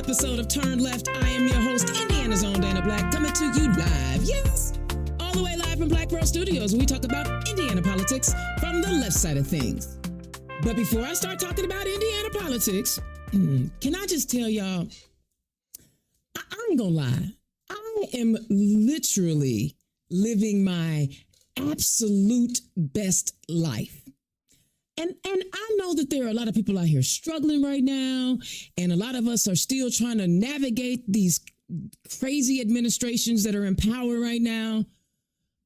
episode of Turn Left. I am your host, Indiana's own Dana Black, coming to you live, yes, all the way live from Black Pearl Studios, where we talk about Indiana politics from the left side of things. But before I start talking about Indiana politics, can I just tell y'all, I ain't gonna lie, I am literally living my absolute best life. And I know that there are a lot of people out here struggling right now, and a lot of us are still trying to navigate these crazy administrations that are in power right now.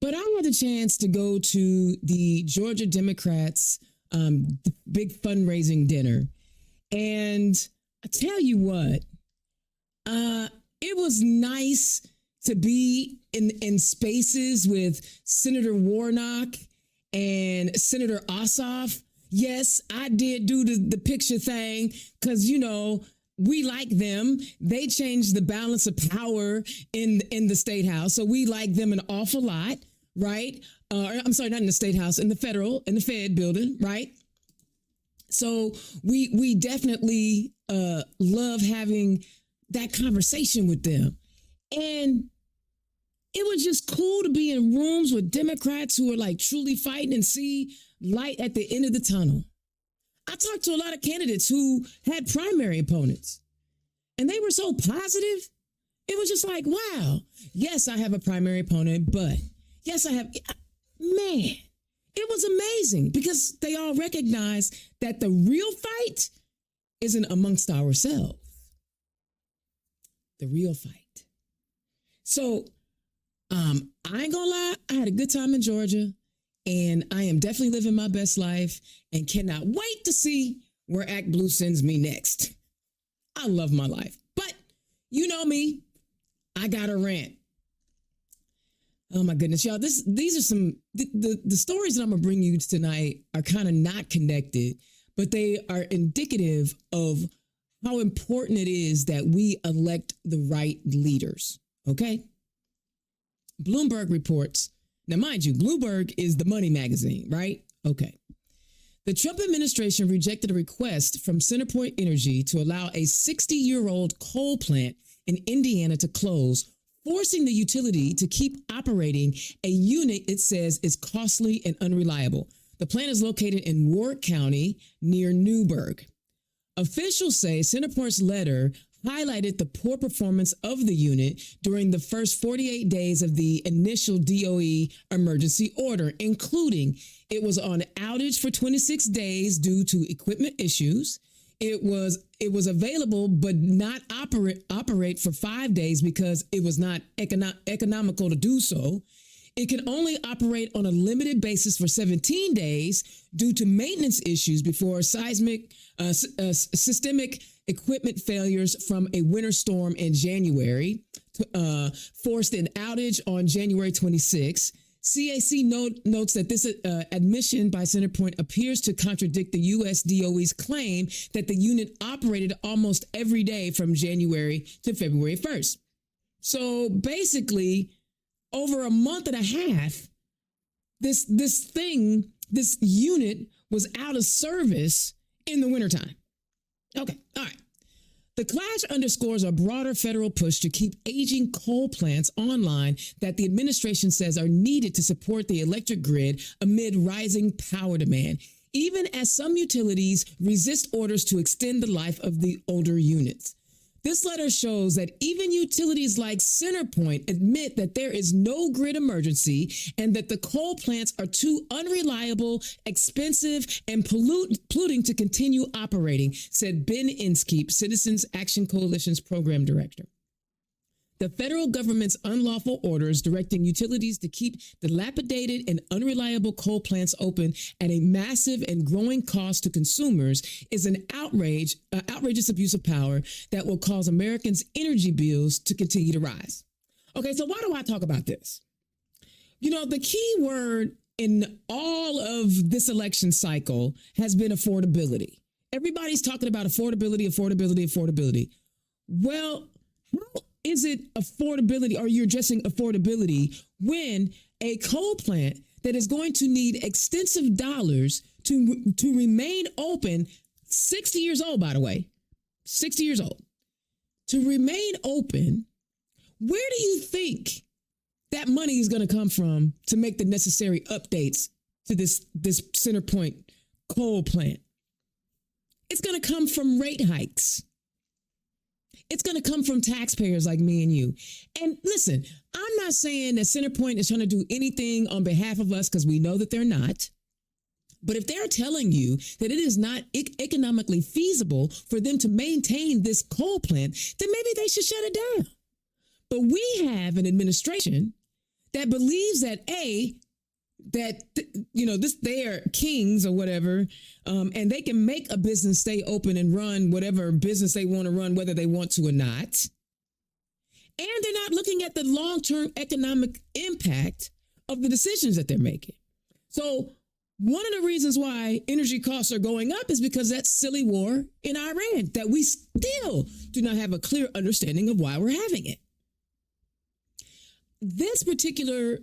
But I had a chance to go to the Georgia Democrats' big fundraising dinner. And I tell you what, it was nice to be in spaces with Senator Warnock and Senator Ossoff. Yes, I did do the picture thing because, you know, we like them. They changed the balance of power in the State House. So we like them an awful lot, right? I'm sorry, not in the State House, in the Fed building, right? So we definitely love having that conversation with them. And it was just cool to be in rooms with Democrats who are like truly fighting and see light at the end of the tunnel. I talked to a lot of candidates who had primary opponents, and they were so positive. It was just like, wow, yes, I have a primary opponent, but yes, I have, man, it was amazing because they all recognize that the real fight isn't amongst ourselves. The real fight. So, I ain't gonna lie, I had a good time in Georgia, and I am definitely living my best life and cannot wait to see where Act Blue sends me next. I love my life, but you know me, I got a rant. Oh my goodness, y'all, these are some, the stories that I'm gonna bring you tonight are kind of not connected, but they are indicative of how important it is that we elect the right leaders, okay? Bloomberg reports, now mind you, Bloomberg is the money magazine, right? Okay. The Trump administration rejected a request from CenterPoint Energy to allow a 60-year-old coal plant in Indiana to close, forcing the utility to keep operating a unit it says is costly and unreliable. The plant is located in Ward County near Newburgh. Officials say CenterPoint's letter highlighted the poor performance of the unit during the first 48 days of the initial DOE emergency order, including it was on outage for 26 days due to equipment issues. It was available but not operate for 5 days because it was not economical to do so. It can only operate on a limited basis for 17 days due to maintenance issues before systemic equipment failures from a winter storm in January forced an outage on January 26. CAC notes that this admission by CenterPoint appears to contradict the U.S. DOE's claim that the unit operated almost every day from January to February 1st. So basically, over a month and a half, this unit was out of service in the wintertime. Okay, all right. The clash underscores a broader federal push to keep aging coal plants online that the administration says are needed to support the electric grid amid rising power demand, even as some utilities resist orders to extend the life of the older units. This letter shows that even utilities like CenterPoint admit that there is no grid emergency and that the coal plants are too unreliable, expensive, and polluting to continue operating, said Ben Inskeep, Citizens Action Coalition's program director. The federal government's unlawful orders directing utilities to keep dilapidated and unreliable coal plants open at a massive and growing cost to consumers is an outrageous abuse of power that will cause Americans' energy bills to continue to rise. Okay, so why do I talk about this? You know, the key word in all of this election cycle has been affordability. Everybody's talking about affordability. Well, how is it affordability, or you're addressing affordability when a coal plant that is going to need extensive dollars to remain open, 60 years old, by the way, 60 years old, to remain open, where do you think that money is going to come from to make the necessary updates to this Center Point coal plant? It's going to come from rate hikes. It's going to come from taxpayers like me and you. And listen, I'm not saying that Center Point is trying to do anything on behalf of us, because we know that they're not. But if they're telling you that it is not economically feasible for them to maintain this coal plant, then maybe they should shut it down. But we have an administration that believes that they are kings or whatever, and they can make a business stay open and run whatever business they want to run, whether they want to or not. And they're not looking at the long-term economic impact of the decisions that they're making. So one of the reasons why energy costs are going up is because that silly war in Iran that we still do not have a clear understanding of why we're having it. This particular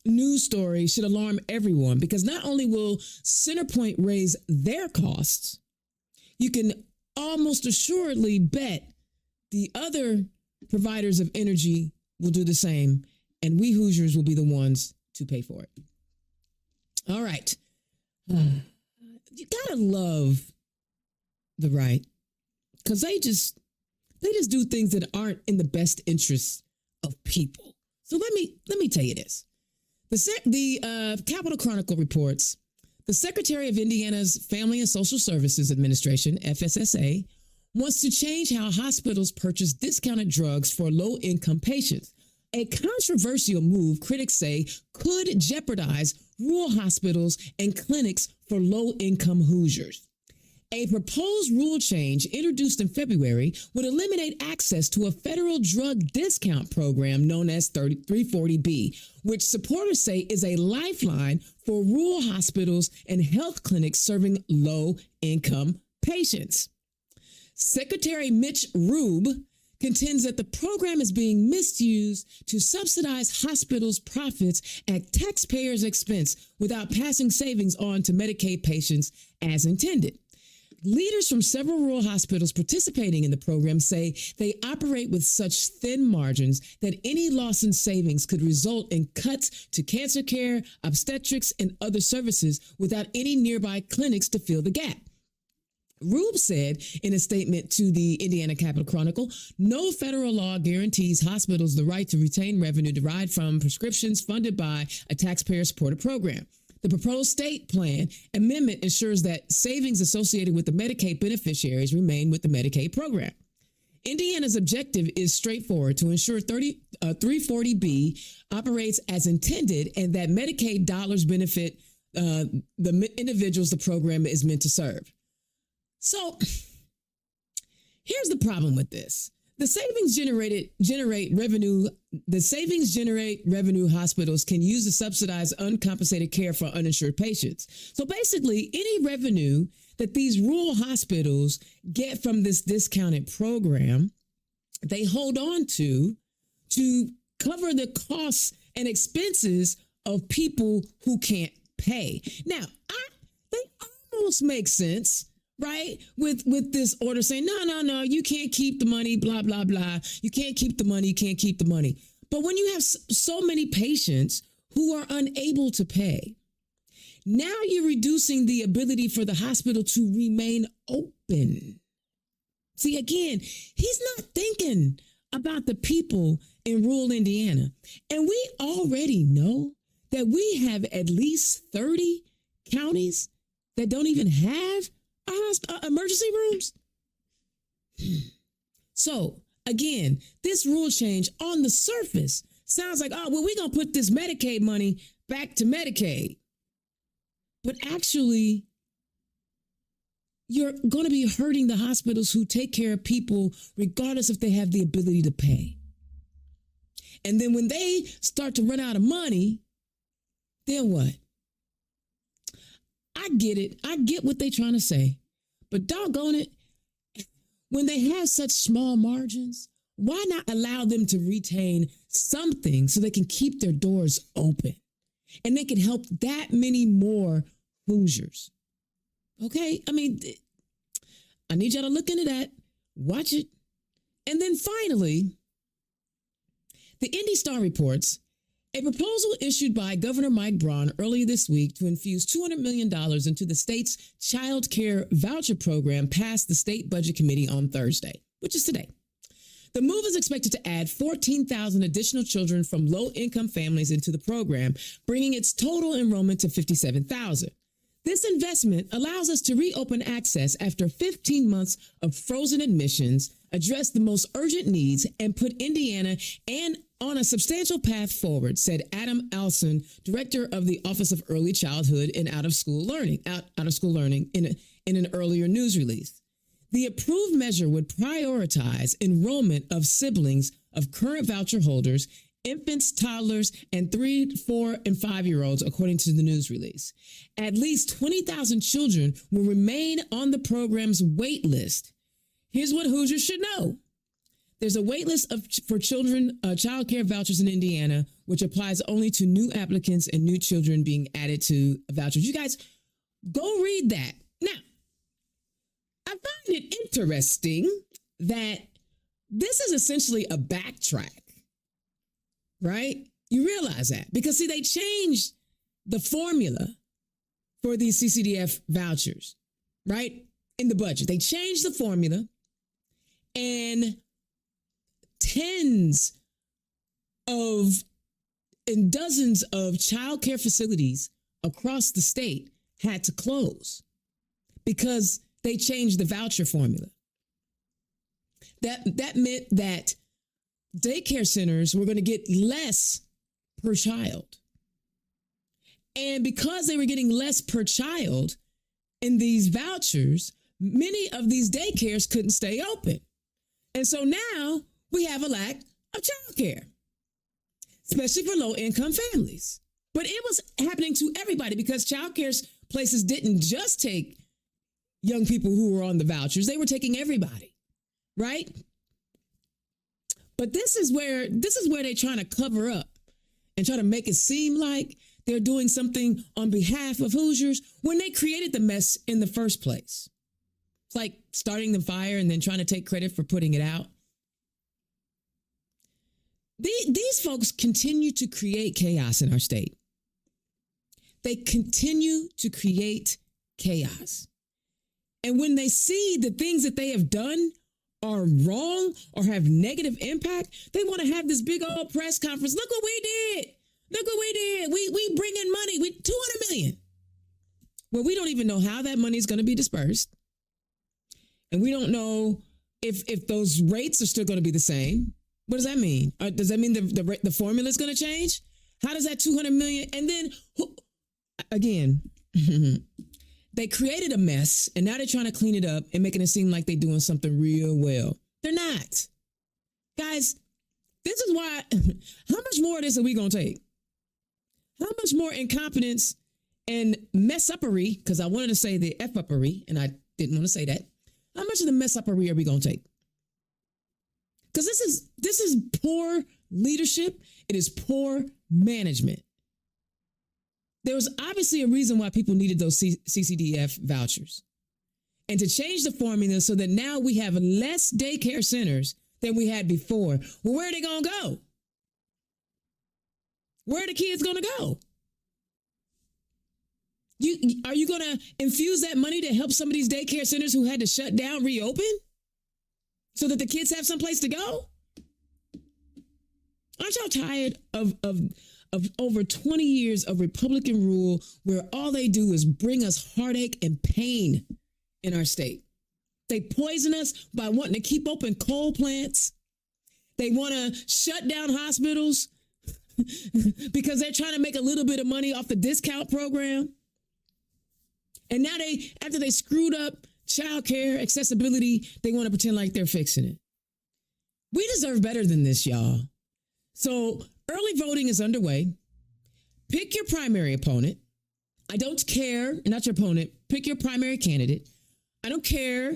news story should alarm everyone, because not only will Centerpoint raise their costs, you can almost assuredly bet the other providers of energy will do the same, and we Hoosiers will be the ones to pay for it. All right. You gotta love the right, because they just do things that aren't in the best interest of people. So let me tell you this. The Capitol Chronicle reports the Secretary of Indiana's Family and Social Services Administration, FSSA, wants to change how hospitals purchase discounted drugs for low-income patients. A controversial move, critics say, could jeopardize rural hospitals and clinics for low-income Hoosiers. A proposed rule change introduced in February would eliminate access to a federal drug discount program known as 340B, which supporters say is a lifeline for rural hospitals and health clinics serving low-income patients. Secretary Mitch Rube contends that the program is being misused to subsidize hospitals' profits at taxpayers' expense without passing savings on to Medicaid patients as intended. Leaders from several rural hospitals participating in the program say they operate with such thin margins that any loss in savings could result in cuts to cancer care, obstetrics, and other services without any nearby clinics to fill the gap. Rube said in a statement to the Indiana Capitol Chronicle, no federal law guarantees hospitals the right to retain revenue derived from prescriptions funded by a taxpayer-supported program. The proposed state plan amendment ensures that savings associated with the Medicaid beneficiaries remain with the Medicaid program. Indiana's objective is straightforward: to ensure 340B operates as intended and that Medicaid dollars benefit the individuals the program is meant to serve. So here's the problem with this. The savings generate revenue hospitals can use to subsidize uncompensated care for uninsured patients. So basically, any revenue that these rural hospitals get from this discounted program, they hold on to cover the costs and expenses of people who can't pay. Now, they almost make sense, right? With this order saying, no, you can't keep the money, blah, blah, blah. You can't keep the money. But when you have so many patients who are unable to pay, now you're reducing the ability for the hospital to remain open. See, again, he's not thinking about the people in rural Indiana. And we already know that we have at least 30 counties that don't even have emergency rooms. So again, this rule change on the surface sounds like, we're going to put this Medicaid money back to Medicaid. But actually, you're going to be hurting the hospitals who take care of people regardless if they have the ability to pay. And then when they start to run out of money, then what? I get it. I get what they're trying to say. But doggone it, when they have such small margins, why not allow them to retain something so they can keep their doors open and they can help that many more Hoosiers? Okay? I mean, I need y'all to look into that. Watch it. And then finally, the Indy Star reports a proposal issued by Governor Mike Braun earlier this week to infuse $200 million into the state's child care voucher program passed the state budget committee on Thursday, which is today. The move is expected to add 14,000 additional children from low-income families into the program, bringing its total enrollment to 57,000. This investment allows us to reopen access after 15 months of frozen admissions, address the most urgent needs, and put Indiana on a substantial path forward, said Adam Alson, director of the Office of Early Childhood and Out of School Learning in an earlier news release. The approved measure would prioritize enrollment of siblings of current voucher holders, infants, toddlers, and 3, 4, and 5-year-olds, according to the news release. At least 20,000 children will remain on the program's wait list. Here's what Hoosiers should know. There's a wait list for children child care vouchers in Indiana, which applies only to new applicants and new children being added to vouchers. You guys, go read that. Now, I find it interesting that this is essentially a backtrack. Right? You realize that because, see, they changed the formula for these CCDF vouchers, right? In the budget, they changed the formula, and dozens of child care facilities across the state had to close because they changed the voucher formula. That meant that daycare centers were going to get less per child. And because they were getting less per child in these vouchers, many of these daycares couldn't stay open. And so now we have a lack of childcare, especially for low-income families. But it was happening to everybody because childcare places didn't just take young people who were on the vouchers. They were taking everybody, right? But this is where they're trying to cover up and try to make it seem like they're doing something on behalf of Hoosiers when they created the mess in the first place. It's like starting the fire and then trying to take credit for putting it out. These folks continue to create chaos in our state. They continue to create chaos. And when they see the things that they have done are wrong or have negative impact, they want to have this big old press conference. Look what we did. Look what we did. We bring in money. We $200 million. Well, we don't even know how that money is going to be dispersed. And we don't know if those rates are still going to be the same. What does that mean? Does that mean the formula is going to change? How does that $200 million? And then, again, they created a mess, and now they're trying to clean it up and making it seem like they're doing something real well. They're not. Guys, this is why, how much more of this are we going to take? How much more incompetence and mess-uppery, because I wanted to say the F-uppery, and I didn't want to say that. How much of the mess-uppery are we going to take? Because this is poor leadership. It is poor management. There was obviously a reason why people needed those CCDF vouchers. And to change the formula so that now we have less daycare centers than we had before. Well, where are they going to go? Where are the kids going to go? Are you going to infuse that money to help some of these daycare centers who had to shut down reopen so that the kids have someplace to go? Aren't y'all tired of over 20 years of Republican rule where all they do is bring us heartache and pain in our state? They poison us by wanting to keep open coal plants. They want to shut down hospitals because they're trying to make a little bit of money off the discount program. And now after they screwed up child care accessibility, they want to pretend like they're fixing it. We deserve better than this, y'all. So early voting is underway. Pick your primary opponent. I don't care, not your opponent. Pick your primary candidate. I don't care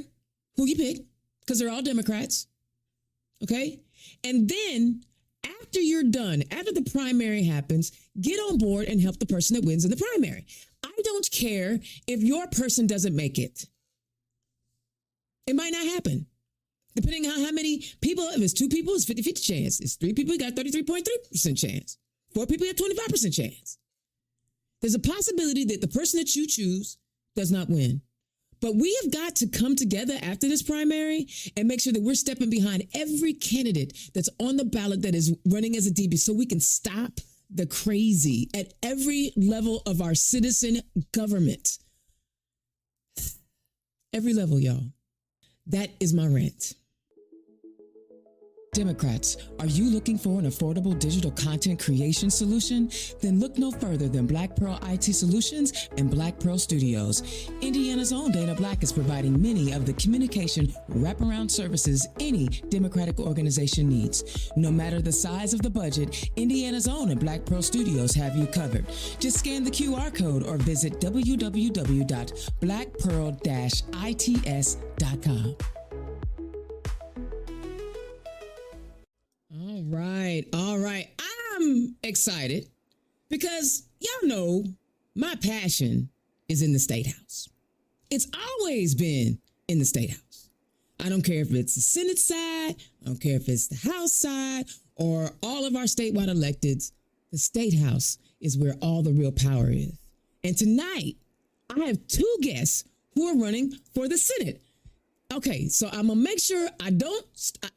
who you pick because they're all Democrats. Okay? And then after you're done, after the primary happens, get on board and help the person that wins in the primary. I don't care if your person doesn't make it. It might not happen. Depending on how many people, if it's 2 people, it's 50-50 chance. It's 3 people, you got 33.3% chance. 4 people, you have 25% chance. There's a possibility that the person that you choose does not win. But we have got to come together after this primary and make sure that we're stepping behind every candidate that's on the ballot that is running as a DB so we can stop the crazy at every level of our citizen government. Every level, y'all. That is my rant. Democrats, are you looking for an affordable digital content creation solution? Then look no further than Black Pearl IT Solutions and Black Pearl Studios. Indiana's own Dana Black is providing many of the communication wraparound services any Democratic organization needs. No matter the size of the budget, Indiana's own and Black Pearl Studios have you covered. Just scan the QR code or visit www.blackpearl-its.com. All right. I'm excited because y'all know my passion is in the State House. It's always been in the State House. I don't care if it's the Senate side, I don't care if it's the House side, or all of our statewide electeds. The State House is where all the real power is. And tonight, I have 2 guests who are running for the Senate. Okay, so I'm gonna make sure I don't,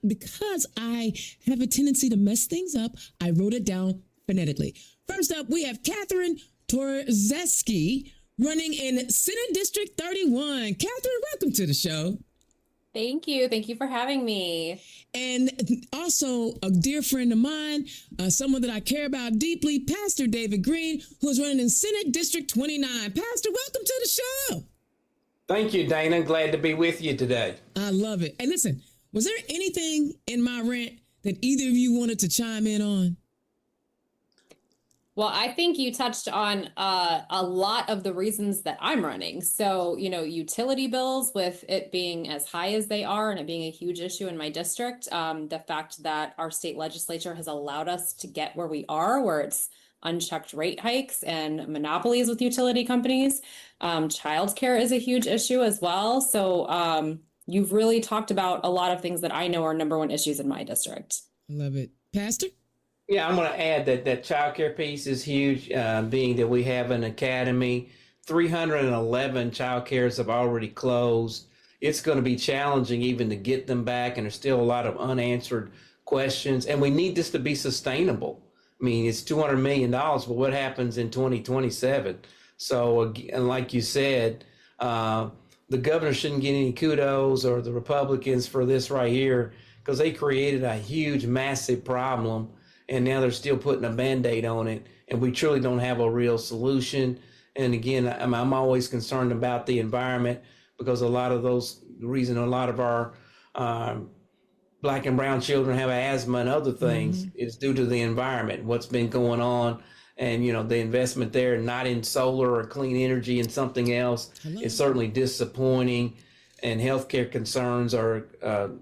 because I have a tendency to mess things up, I wrote it down phonetically. First up, we have Catherine Torzewski running in Senate District 31. Catherine, welcome to the show. Thank you. Thank you for having me. And also a dear friend of mine, someone that I care about deeply, Pastor David Greene, who's running in Senate District 29. Pastor, welcome to the show. Thank you, Dana. Glad to be with you today. I love it. And listen, was there anything in my rant that either of you wanted to chime in on? Well, I think you touched on a lot of the reasons that I'm running. So, utility bills, with it being as high as they are and it being a huge issue in my district, the fact that our state legislature has allowed us to get where we are, where it's unchecked rate hikes and monopolies with utility companies. Childcare is a huge issue as well. So you've really talked about a lot of things that I know are number 1 issues in my district. I love it. Pastor? Yeah, I'm going to add that child care piece is huge, being that we have an academy. 311 child cares have already closed. It's going to be challenging even to get them back, and there's still a lot of unanswered questions, and we need this to be sustainable. I mean, it's $200 million, but what happens in 2027? So, and like you said, the governor shouldn't get any kudos, or the Republicans, for this right here, because they created a huge, massive problem, and now they're still putting a Band-Aid on it, and we truly don't have a real solution. And again, I'm always concerned about the environment, because the reason a lot of our Black and brown children have asthma and other things is due to the environment, what's been going on. And, the investment there, not in solar or clean energy and something else, is certainly disappointing. And healthcare concerns healthcare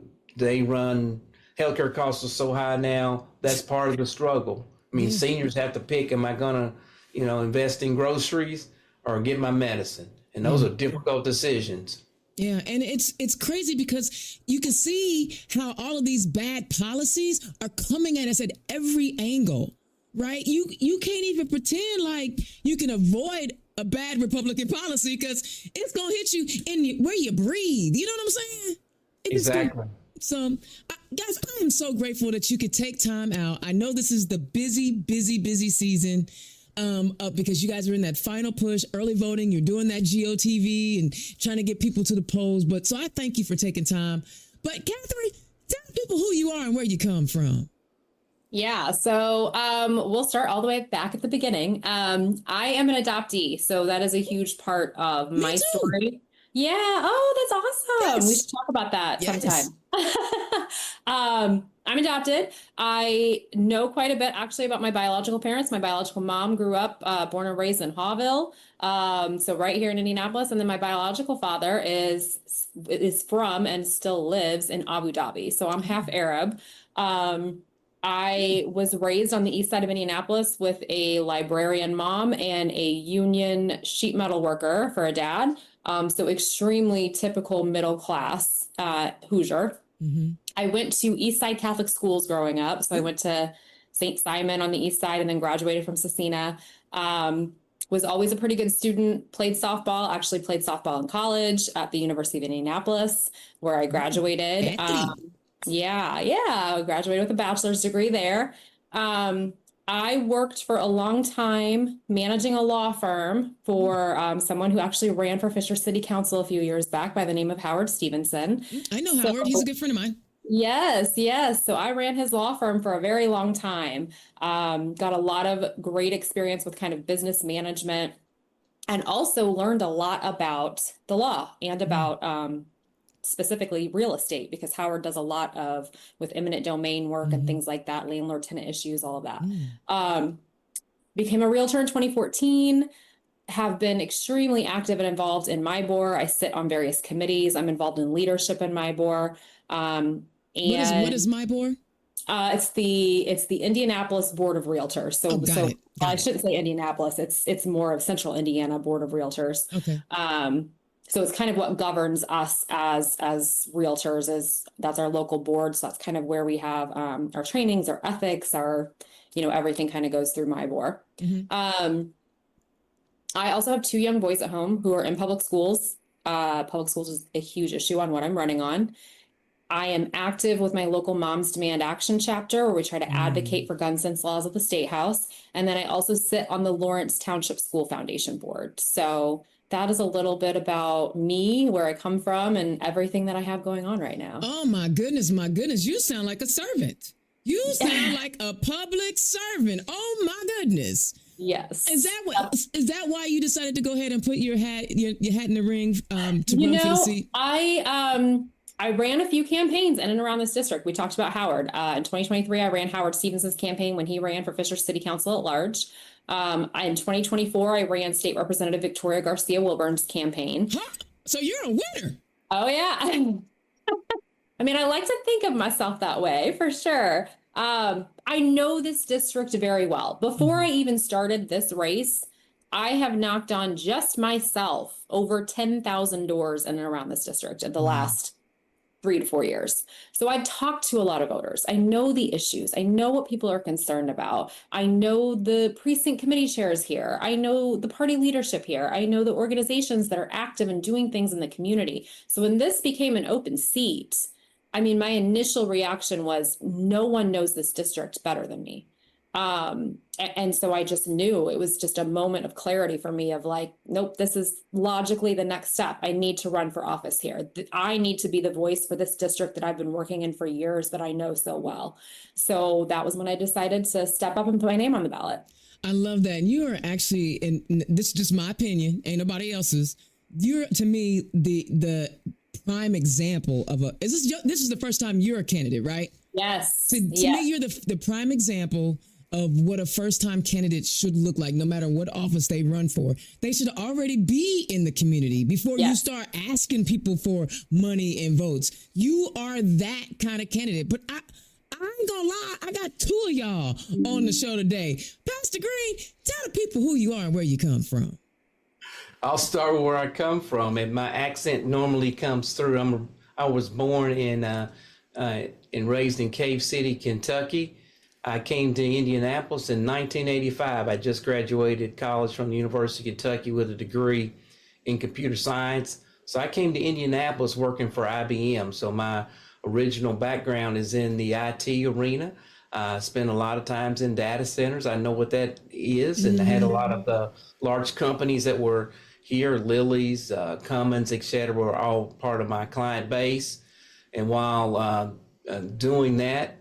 costs are so high now, that's part of the struggle. I mean, seniors have to pick, am I going to, invest in groceries or get my medicine? And those are difficult decisions. Yeah, and it's crazy because you can see how all of these bad policies are coming at us at every angle, right? You can't even pretend like you can avoid a bad Republican policy because it's going to hit you in where you breathe. You know what I'm saying? Exactly. So, guys, I am so grateful that you could take time out. I know this is the busy season. Because you guys are in that final push, early voting, you're doing that GOTV and trying to get people to the polls. But so I thank you for taking time. But Catherine, tell people who you are and where you come from. Yeah, so we'll start all the way back at the beginning. I am an adoptee, so that is a huge part of my story. Yeah. Oh, that's awesome. Yes. We should talk about that sometime. I'm adopted. I know quite a bit actually about my biological parents. My biological mom grew up, born and raised in Hawville. So right here in Indianapolis. And then my biological father is from and still lives in Abu Dhabi. So I'm half Arab. I was raised on the east side of Indianapolis with a librarian mom and a union sheet metal worker for a dad. So extremely typical middle class Hoosier. I went to East Side Catholic schools growing up. So I went to St. Simon on the East Side and then graduated from Cecina. Was always a pretty good student, played softball, actually played softball in college at the University of Indianapolis, where I graduated. I graduated with a bachelor's degree there. I worked for a long time managing a law firm for someone who actually ran for Fisher City Council a few years back by the name of Howard Stevenson. I know Howard. He's a good friend of mine. Yes. So I ran his law firm for a very long time. Got a lot of great experience with kind of business management, and also learned a lot about the law and about specifically real estate, because Howard does a lot of with eminent domain work and things like that, landlord tenant issues, all of that. Became a realtor in 2014. Have been extremely active and involved in MIBOR. I sit on various committees. I'm involved in leadership in MIBOR. What is MIBOR? It's the Indianapolis Board of Realtors. So I shouldn't say Indianapolis. It's more of Central Indiana Board of Realtors. Okay. So it's kind of what governs us as realtors. That's our local board. So that's kind of where we have our trainings, our ethics, our everything kind of goes through MIBOR. I also have 2 young boys at home who are in public schools. Public schools is a huge issue on what I'm running on. I am active with my local Moms Demand Action chapter, where we try to advocate for gun sense laws at the State House. And then I also sit on the Lawrence Township School Foundation Board. So that is a little bit about me, where I come from, and everything that I have going on right now. Oh, my goodness. You sound like a servant. You sound like a public servant. Oh, my goodness. Yes. Is that why you decided to go ahead and put your hat in the ring to run for the seat? I ran a few campaigns in and around this district. We talked about Howard. In 2023, I ran Howard Stevenson's campaign when he ran for Fisher City Council at large. In 2024, I ran State Representative Victoria Garcia Wilburn's campaign. Huh? So you're a winner. Oh, yeah. I mean, I like to think of myself that way, for sure. I know this district very well. Before I even started this race, I have knocked on just myself over 10,000 doors in and around this district in the last 3 to 4 years. So I talked to a lot of voters. I know the issues. I know what people are concerned about. I know the precinct committee chairs here. I know the party leadership here. I know the organizations that are active and doing things in the community. So when this became an open seat, I mean, my initial reaction was, no one knows this district better than me. And so I just knew it was just a moment of clarity for me of like, nope, this is logically the next step. I need to run for office here. I need to be the voice for this district that I've been working in for years, that I know so well. So that was when I decided to step up and put my name on the ballot. I love that. And you are actually, and this is just my opinion, ain't nobody else's. You're, to me, the prime example of this is the first time you're a candidate, right? Yes. To me, you're the prime example of what a first-time candidate should look like, no matter what office they run for. They should already be in the community before you start asking people for money and votes. You are that kind of candidate. But I ain't gonna lie, I got 2 of y'all on the show today. Pastor Greene, tell the people who you are and where you come from. I'll start with where I come from, and my accent normally comes through. I was born and raised in Cave City, Kentucky. I came to Indianapolis in 1985. I just graduated college from the University of Kentucky with a degree in computer science. So I came to Indianapolis working for IBM. So my original background is in the IT arena. I spent a lot of times in data centers. I know what that is. And I had a lot of the large companies that were here, Lilly's, Cummins, et cetera, were all part of my client base. And while doing that,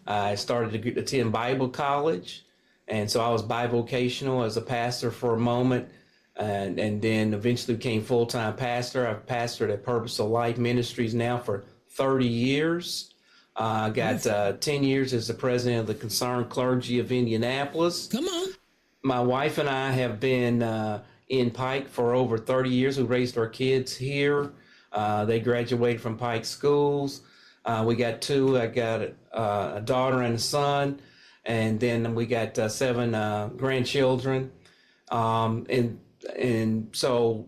I started to attend Bible college. And so I was bivocational as a pastor for a moment, and then eventually became full-time pastor. I've pastored at Purposeful Life Ministries now for 30 years. I got 10 years as the president of the Concerned Clergy of Indianapolis. Come on. My wife and I have been in Pike for over 30 years. We raised our kids here. They graduated from Pike schools. We got 2. I got a daughter and a son, and then we got 7 grandchildren. And so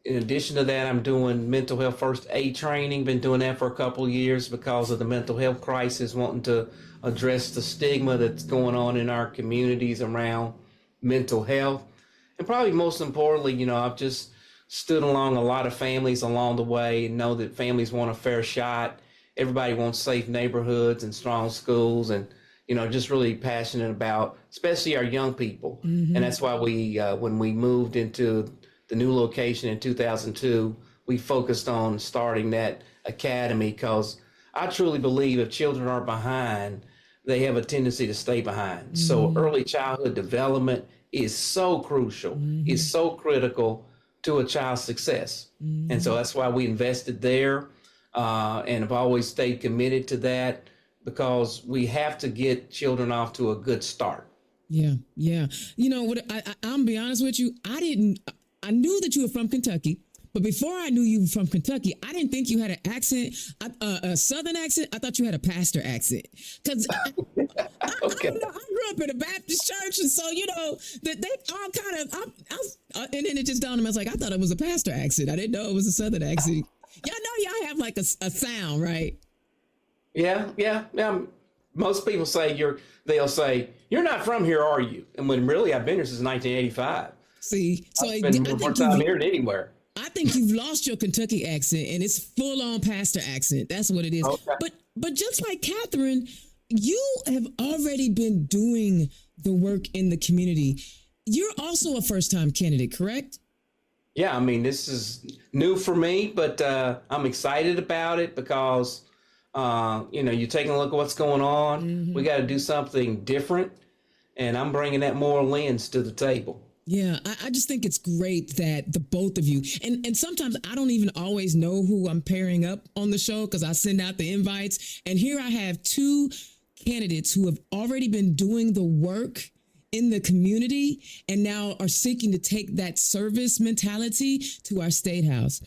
In addition to that, I'm doing mental health first aid training. Been doing that for a couple of years because of the mental health crisis, wanting to address the stigma that's going on in our communities around mental health. And probably most importantly, I've just stood along a lot of families along the way and know that families want a fair shot. Everybody wants safe neighborhoods and strong schools, and just really passionate about, especially our young people. And that's why when we moved into the new location in 2002, we focused on starting that academy, because I truly believe if children are behind, they have a tendency to stay behind. So early childhood development is so crucial, is so critical to a child's success. And so that's why we invested there, and have always stayed committed to that, because we have to get children off to a good start. Yeah, yeah. You know what? I'm be honest with you. I knew that you were from Kentucky, but before I knew you were from Kentucky, I didn't think you had an accent, a Southern accent. I thought you had a pastor accent, because Okay. I grew up in a Baptist church, and so that they all kind of. And then it just dawned on me. I was like, I thought it was a pastor accent. I didn't know it was a Southern accent. Y'all know y'all have like a sound, right? Yeah. Most people say they'll say, "You're not from here, are you?" And when really I've been here since 1985. See, so I've been more time here than anywhere. I think you've lost your Kentucky accent, and it's full on pastor accent. That's what it is. Okay. But just like Catherine, you have already been doing the work in the community. You're also a first time candidate, correct? Yeah, I mean, this is new for me, but I'm excited about it because, you're taking a look at what's going on. We got to do something different, and I'm bringing that moral lens to the table. Yeah, I just think it's great that the both of you, and sometimes I don't even always know who I'm pairing up on the show because I send out the invites. And here I have two candidates who have already been doing the work in the community and now are seeking to take that service mentality to our state house.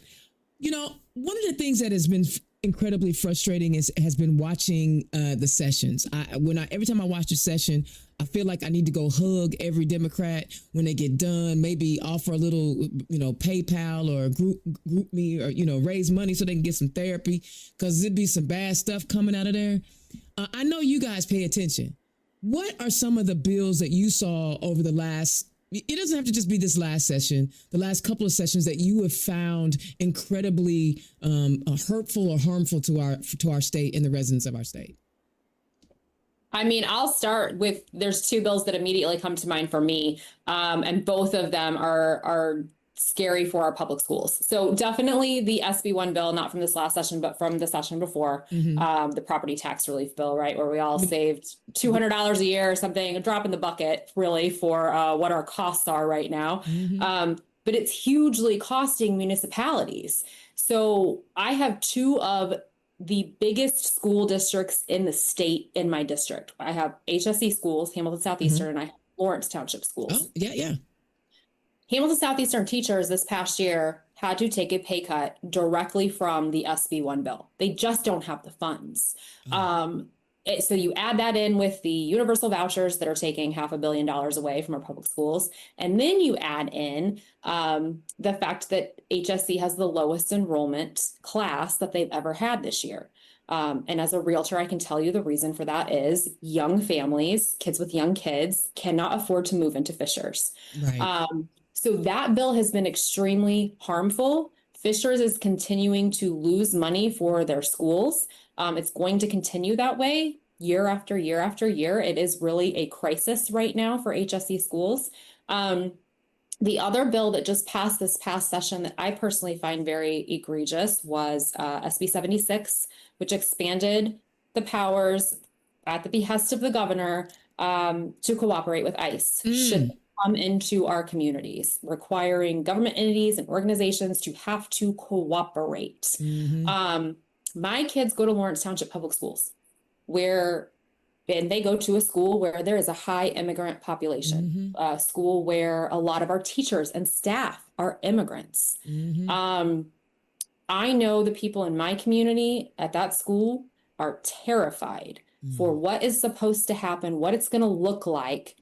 One of the things that has been incredibly frustrating has been watching the sessions. Every time I watch a session, I feel like I need to go hug every Democrat when they get done, maybe offer a little, PayPal or group me, or, raise money so they can get some therapy, because there'd be some bad stuff coming out of there. I know you guys pay attention. What are some of the bills that you saw over the last, it doesn't have to just be this last session, the last couple of sessions that you have found incredibly hurtful or harmful to our state and the residents of our state? I mean, I'll start with, there's two bills that immediately come to mind for me, and both of them are scary for our public schools. So definitely the SB1 bill, not from this last session, but from the session before, the property tax relief bill, right, where we all saved $200 a year or something, a drop in the bucket, really, for what our costs are right now. But it's hugely costing municipalities. So I have two of the biggest school districts in the state in my district. I have HSE schools, Hamilton Southeastern, and I have Lawrence Township schools. Oh, yeah. Hamilton Southeastern teachers this past year had to take a pay cut directly from the SB1 bill. They just don't have the funds. So you add that in with the universal vouchers that are taking $500 million away from our public schools. And then you add in the fact that HSC has the lowest enrollment class that they've ever had this year. And as a realtor, I can tell you the reason for that is young families, kids with young kids, cannot afford to move into Fishers. Right. So that bill has been extremely harmful. Fishers is continuing to lose money for their schools. It's going to continue that way year after year after year. It is really a crisis right now for HSE schools. The other bill that just passed this past session that I personally find very egregious was SB 76, which expanded the powers at the behest of the governor to cooperate with ICE. Should come into our communities, requiring government entities and organizations to have to cooperate. My kids go to Lawrence Township Public Schools, and they go to a school where there is a high immigrant population, a school where a lot of our teachers and staff are immigrants. I know the people in my community at that school are terrified for what is supposed to happen, what it's going to look like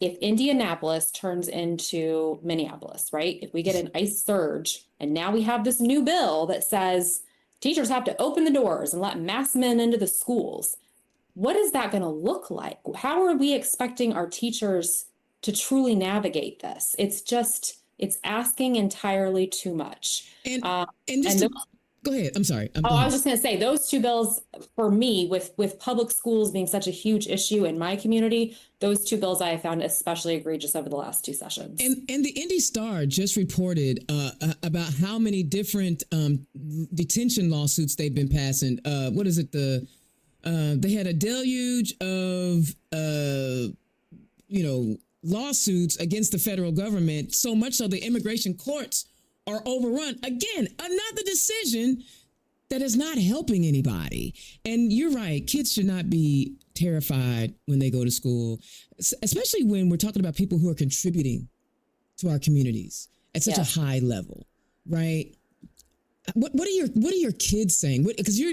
if Indianapolis turns into Minneapolis, right? If we get an ICE surge and now we have this new bill that says teachers have to open the doors and let masked men into the schools, what is that going to look like? How are we expecting our teachers to truly navigate this? It's asking entirely too much. And just go ahead. I'm sorry. I was just going to say those two bills for me, with public schools being such a huge issue in my community, those two bills I have found especially egregious over the last two sessions. And the Indy Star just reported about how many different detention lawsuits they've been passing. What is it? They had a deluge of lawsuits against the federal government, so much so the immigration courts are overrun. Again, another decision that is not helping anybody. And you're right, kids should not be terrified when they go to school, especially when we're talking about people who are contributing to our communities at such a high level, right? What are your kids saying? Because you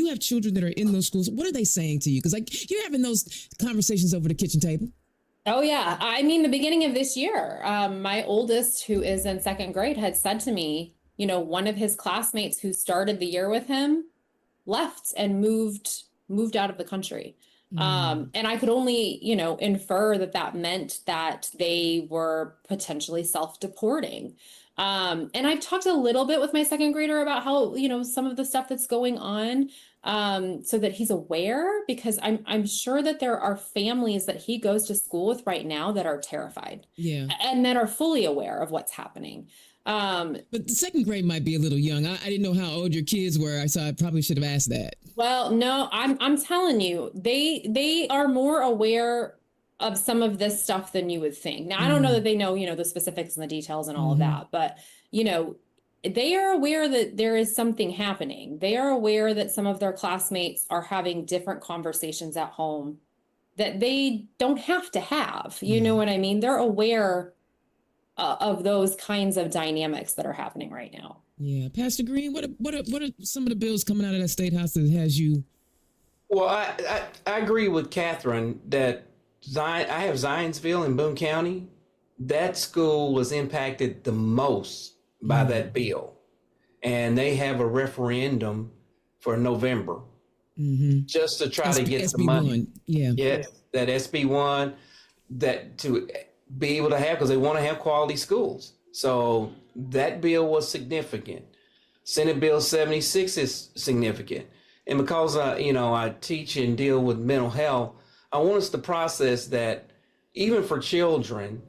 have children that are in those schools. What are they saying to you? Because like you're having those conversations over the kitchen table. Oh, yeah. I mean, the beginning of this year, my oldest, who is in second grade, had said to me, one of his classmates who started the year with him left and moved out of the country. And I could only, infer that meant that they were potentially self-deporting. And I've talked a little bit with my second grader about how, some of the stuff that's going on, so that he's aware, because I'm sure that there are families that he goes to school with right now that are terrified, and that are fully aware of what's happening. But the second grade might be a little young. I didn't know how old your kids were, so I probably should have asked that. Well, no, I'm telling you, they are more aware of some of this stuff than you would think. Now, I don't know that they know, the specifics and the details and all of that, but, they are aware that there is something happening. They are aware that some of their classmates are having different conversations at home that they don't have to have. You know what I mean? They're aware of those kinds of dynamics that are happening right now. Yeah. Pastor Greene, what are some of the bills coming out of that State House that has you? Well, I agree with Catherine that I have Zionsville in Boone County. That school was impacted the most by that bill. And they have a referendum for November just to try to get some money. Yes, that SB1 that to be able to have, because they want to have quality schools. So that bill was significant. Senate Bill 76 is significant. And because I teach and deal with mental health, I want us to process that even for children,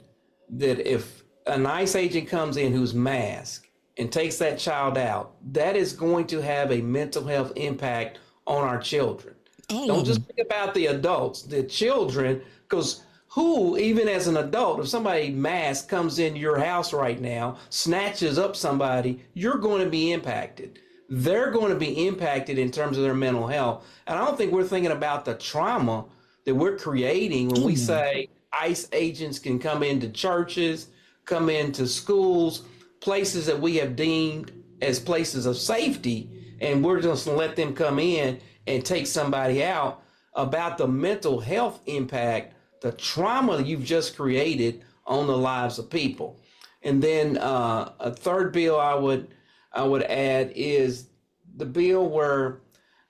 that if an ICE agent comes in who's masked and takes that child out, that is going to have a mental health impact on our children. Don't just think about the adults, the children, because even as an adult, if somebody masked comes in your house right now, snatches up somebody, you're going to be impacted. They're going to be impacted in terms of their mental health. And I don't think we're thinking about the trauma that we're creating when we say ICE agents can come into churches, come into schools, places that we have deemed as places of safety, and we're just going to let them come in and take somebody out. About the mental health impact, the trauma that you've just created on the lives of people. And then a third bill I would add is the bill where,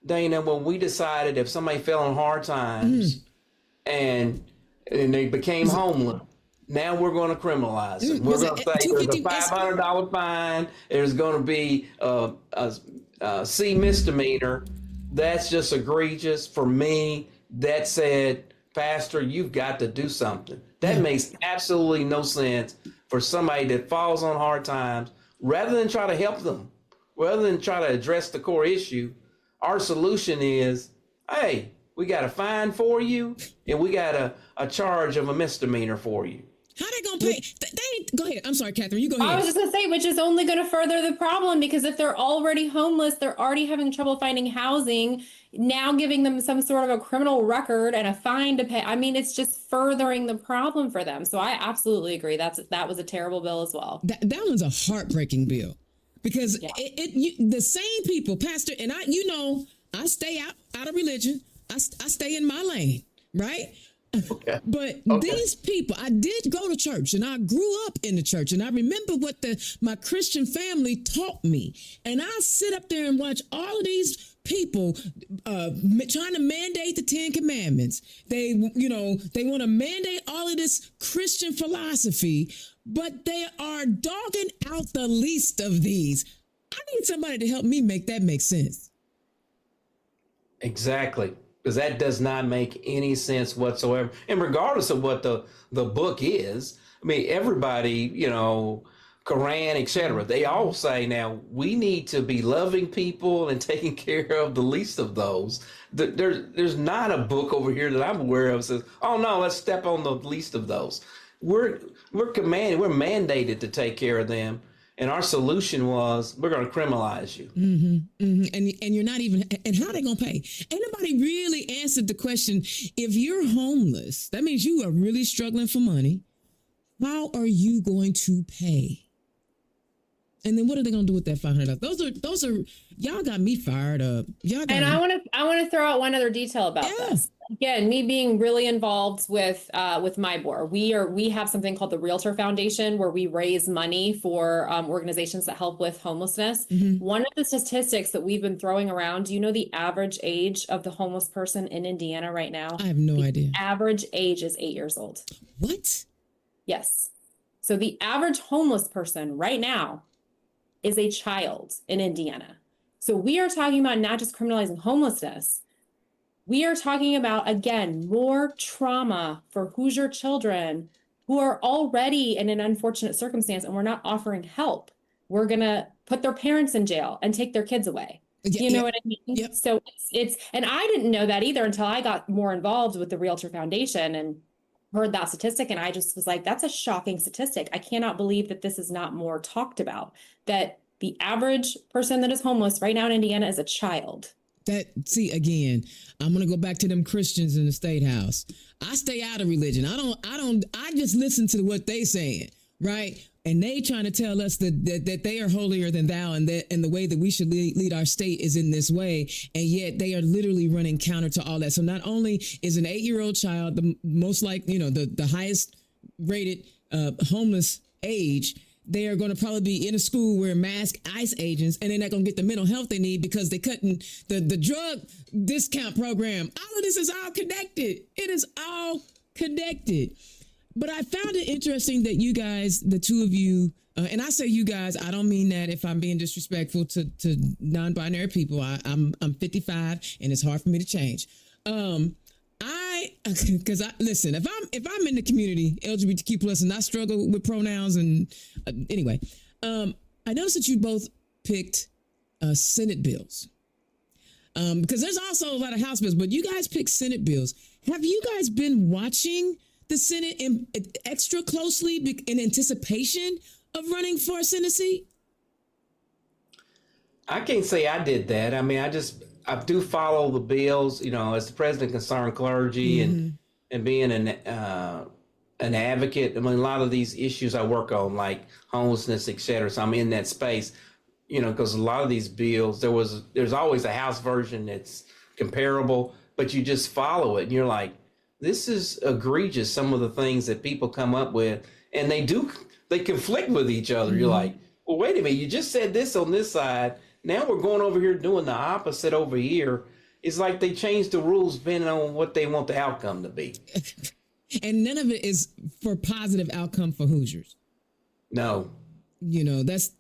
Dana, when we decided if somebody fell on hard times and they became homeless, now we're going to criminalize them. We're going to say there's a $500 fine. There's going to be a C misdemeanor. That's just egregious. For me, that said, Pastor, you've got to do something. That makes absolutely no sense for somebody that falls on hard times. Rather than try to help them, rather than try to address the core issue, our solution is, hey, we got a fine for you, and we got a charge of a misdemeanor for you. How they gonna pay? Go ahead. I'm sorry, Catherine. You go ahead. I was just gonna say, which is only going to further the problem, because if they're already homeless, they're already having trouble finding housing. Now giving them some sort of a criminal record and a fine to pay. I mean, it's just furthering the problem for them. So I absolutely agree. That was a terrible bill as well. That one's a heartbreaking bill, because the same people, Pastor, and I stay out of religion. I stay in my lane, right? Okay. But Okay. these people, I did go to church and I grew up in the church and I remember what my Christian family taught me. And I sit up there and watch all of these people trying to mandate the 10 Commandments. They want to mandate all of this Christian philosophy, but they are dogging out the least of these. I need somebody to help me make that make sense. Exactly. Because that does not make any sense whatsoever. And regardless of what the book is, I mean, everybody, Quran, etc., they all say now we need to be loving people and taking care of the least of those. There's not a book over here that I'm aware of that says, oh no, let's step on the least of those. We're mandated to take care of them. And our solution was, we're going to criminalize you. Mm-hmm, mm-hmm. And you're not even, and how are they going to pay? Ain't nobody really answered the question. If you're homeless, that means you are really struggling for money. How are you going to pay? And then what are they going to do with that $500? Those are, y'all got me fired up. And I want to throw out one other detail about this. Again, me being really involved with my board, we have something called the Realtor Foundation where we raise money for organizations that help with homelessness. Mm-hmm. One of the statistics that we've been throwing around, do you know the average age of the homeless person in Indiana right now? I have no idea. Average age is 8 years old. What? Yes. So the average homeless person right now is a child in Indiana. So we are talking about not just criminalizing homelessness. We are talking about, again, more trauma for Hoosier children who are already in an unfortunate circumstance, and we're not offering help. We're going to put their parents in jail and take their kids away. You know what I mean? Yep. So it's, and I didn't know that either until I got more involved with the Realtor Foundation and heard that statistic. And I just was like, that's a shocking statistic. I cannot believe that this is not more talked about, that the average person that is homeless right now in Indiana is a child. Again, I'm going to go back to them Christians in the State House. I stay out of religion. I just listen to what they saying, right? And they trying to tell us that they are holier than thou, and the way that we should lead our state is in this way. And yet they are literally running counter to all that. So not only is an 8-year-old child the most the highest rated homeless age, they are going to probably be in a school wearing mask, ICE agents, and they're not going to get the mental health they need because they're cutting the drug discount program. All of this is all connected. It is all connected. But I found it interesting that you guys, the two of you, and I say you guys, I don't mean that if I'm being disrespectful to non-binary people. I'm 55 and it's hard for me to change. Listen, if I'm in the community, LGBTQ plus, and I struggle with pronouns and anyway, I noticed that you both picked Senate bills because there's also a lot of House bills, but you guys picked Senate bills. Have you guys been watching the Senate extra closely in anticipation of running for a Senate seat? I can't say I did that. I mean, I do follow the bills, as the president of Concerned Clergy and being an advocate. I mean, a lot of these issues I work on, like homelessness, et cetera. So I'm in that space, because a lot of these bills, there's always a House version that's comparable, but you just follow it and you're like, this is egregious. Some of the things that people come up with, and they conflict with each other. Mm-hmm. You're like, well, wait a minute, you just said this on this side. Now we're going over here doing the opposite over here. It's like they change the rules depending on what they want the outcome to be. And none of it is for positive outcome for Hoosiers. No. That's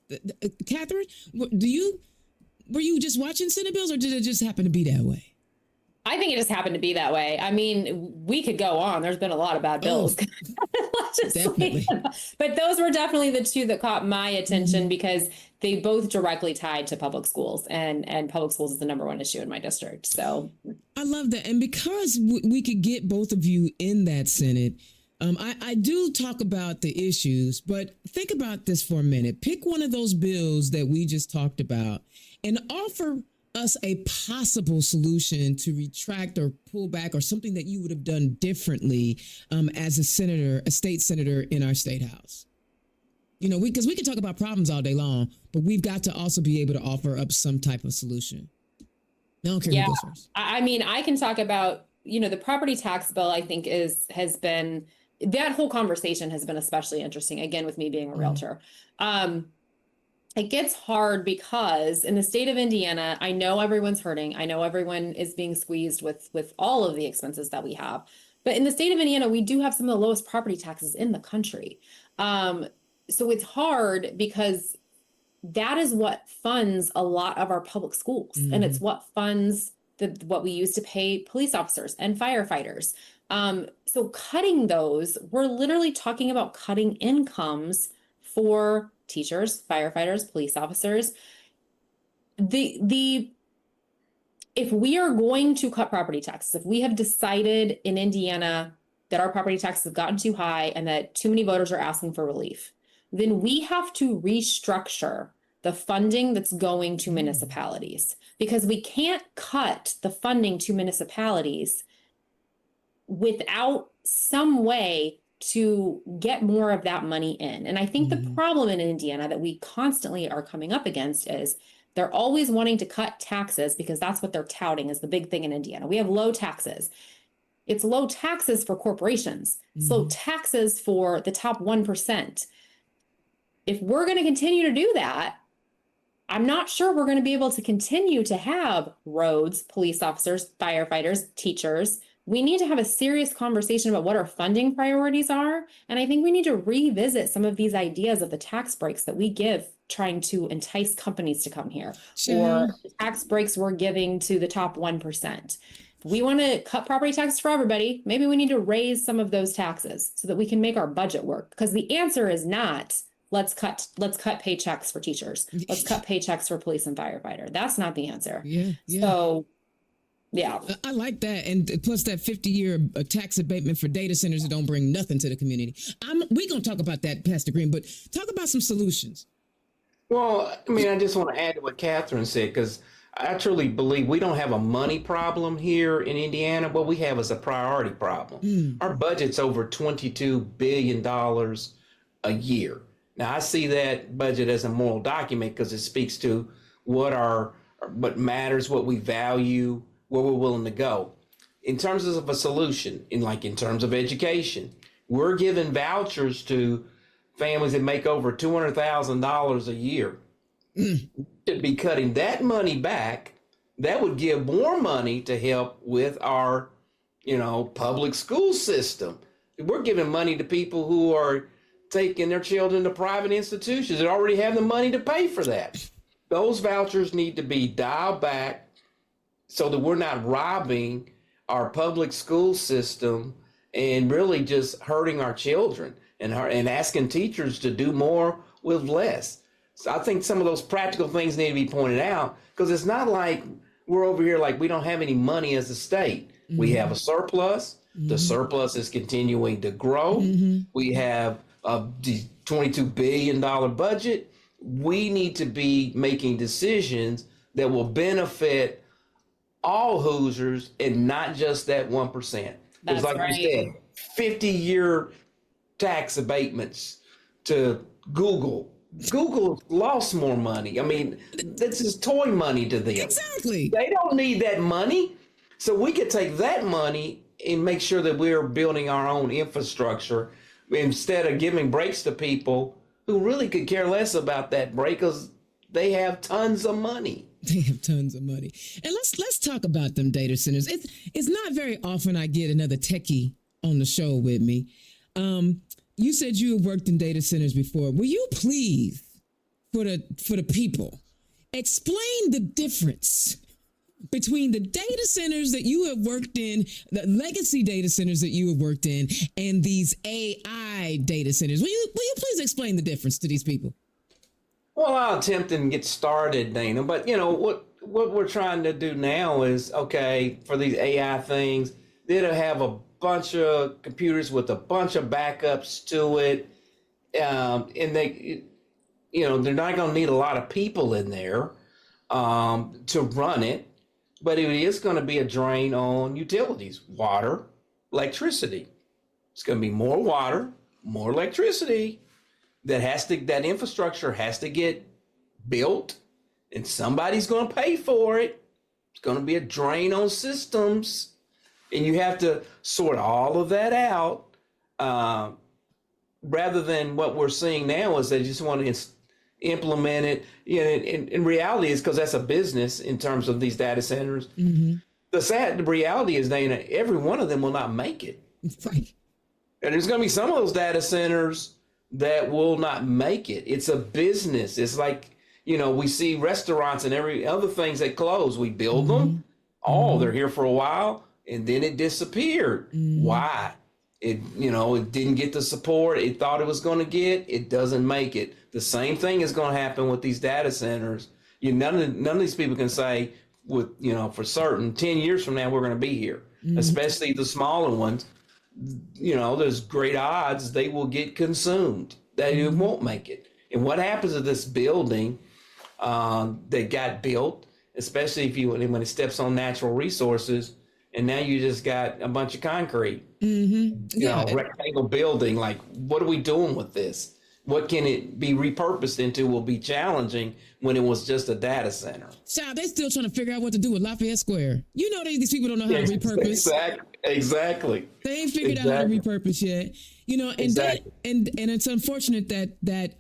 Catherine. Were you just watching Senate bills, or did it just happen to be that way? I think it just happened to be that way. I mean, we could go on. There's been a lot of bad bills. Definitely. But those were definitely the two that caught my attention because they both directly tied to public schools, and public schools is the number one issue in my district. So I love that. And because we could get both of you in that Senate, I do talk about the issues, but think about this for a minute. Pick one of those bills that we just talked about and offer us a possible solution to retract or pull back, or something that you would have done differently as a state senator in our state house. Because we can talk about problems all day long, but we've got to also be able to offer up some type of solution. I don't care who goes first. I mean, I can talk about the property tax bill, I think that whole conversation has been especially interesting, again, with me being a realtor. It gets hard because in the state of Indiana, I know everyone's hurting. I know everyone is being squeezed with all of the expenses that we have. But in the state of Indiana, we do have some of the lowest property taxes in the country. So it's hard because that is what funds a lot of our public schools. And it's what funds what we use to pay police officers and firefighters. So cutting those, we're literally talking about cutting incomes for teachers, firefighters, police officers. If we are going to cut property taxes, if we have decided in Indiana that our property taxes have gotten too high and that too many voters are asking for relief, then we have to restructure the funding that's going to municipalities, because we can't cut the funding to municipalities without some way to get more of that money in. And I think the problem in Indiana that we constantly are coming up against is they're always wanting to cut taxes because that's what they're touting is the big thing in Indiana. We have low taxes. It's low taxes for corporations. It's low taxes for the top 1%. If we're going to continue to do that, I'm not sure we're going to be able to continue to have roads, police officers, firefighters, teachers. We need to have a serious conversation about what our funding priorities are. And I think we need to revisit some of these ideas of the tax breaks that we give trying to entice companies to come here, or the tax breaks we're giving to the top 1%. If we want to cut property taxes for everybody, maybe we need to raise some of those taxes so that we can make our budget work. Because the answer is not, let's cut paychecks for teachers. Let's cut paychecks for police and firefighter. That's not the answer. Yeah. So, yeah. I like that. And plus that 50-year tax abatement for data centers that don't bring nothing to the community. We're going to talk about that, Pastor Greene, but talk about some solutions. Well, I mean, I just want to add to what Catherine said, because I truly believe we don't have a money problem here in Indiana. What we have is a priority problem. Our budget's over $22 billion a year. Now, I see that budget as a moral document because it speaks to what matters, what we value, where we're willing to go. In terms of a solution, in terms of education, we're giving vouchers to families that make over $200,000 a year. To be cutting that money back, that would give more money to help with our, public school system. We're giving money to people who are taking their children to private institutions that already have the money to pay for that. Those vouchers need to be dialed back so that we're not robbing our public school system and really just hurting our children and asking teachers to do more with less. So I think some of those practical things need to be pointed out, because it's not like we're over here like we don't have any money as a state. We have a surplus. The surplus is continuing to grow. We have a $22 billion budget. We need to be making decisions that will benefit all Hoosiers and not just that 1%. Because like you said, 50-year tax abatements to Google. Google lost more money. I mean, this is toy money to them. Exactly. They don't need that money. So we could take that money and make sure that we're building our own infrastructure instead of giving breaks to people who really could care less about that break because they have tons of money. They have tons of money. And let's talk about them data centers. It's not very often I get another techie on the show with me. You said you have worked in data centers before. Will you please, for the people, explain the difference between the data centers that you have worked in, the legacy data centers that you have worked in, and these AI data centers? Will you please explain the difference to these people? Well, I'll attempt and get started, Dana. But what we're trying to do now is, okay, for these AI things, they'll have a bunch of computers with a bunch of backups to it, and they, they're not going to need a lot of people in there to run it, but it is going to be a drain on utilities, water, electricity. It's going to be more water, more electricity that infrastructure has to get built, and somebody's going to pay for it. It's going to be a drain on systems. And you have to sort all of that out, rather than what we're seeing now is they just want to implement it. You know, in reality, is because that's a business in terms of these data centers. Mm-hmm. The sad reality is, Dana, every one of them will not make it. Right. And there's going to be some of those data centers that will not make it. It's a business. It's like, you know, we see restaurants and every other things that close. We build them. Oh, they're here for a while, and then it disappeared. Why? It, you know, it didn't get the support it thought it was going to get. It doesn't make it. The same thing is going to happen with these data centers. None of these people can say with, you know, for certain 10 years from now we're going to be here, especially the smaller ones. You know, there's great odds they will get consumed. They won't make it. And what happens to this building that got built, especially when it steps on natural resources, and now you just got a bunch of concrete, you know, rectangle building. Like, what are we doing with this? What can it be repurposed into will be challenging when it was just a data center. Child, they still trying to figure out what to do with Lafayette Square. You know, these people don't know how to repurpose. Exactly. They ain't figured out how to repurpose yet. You know, and and it's unfortunate that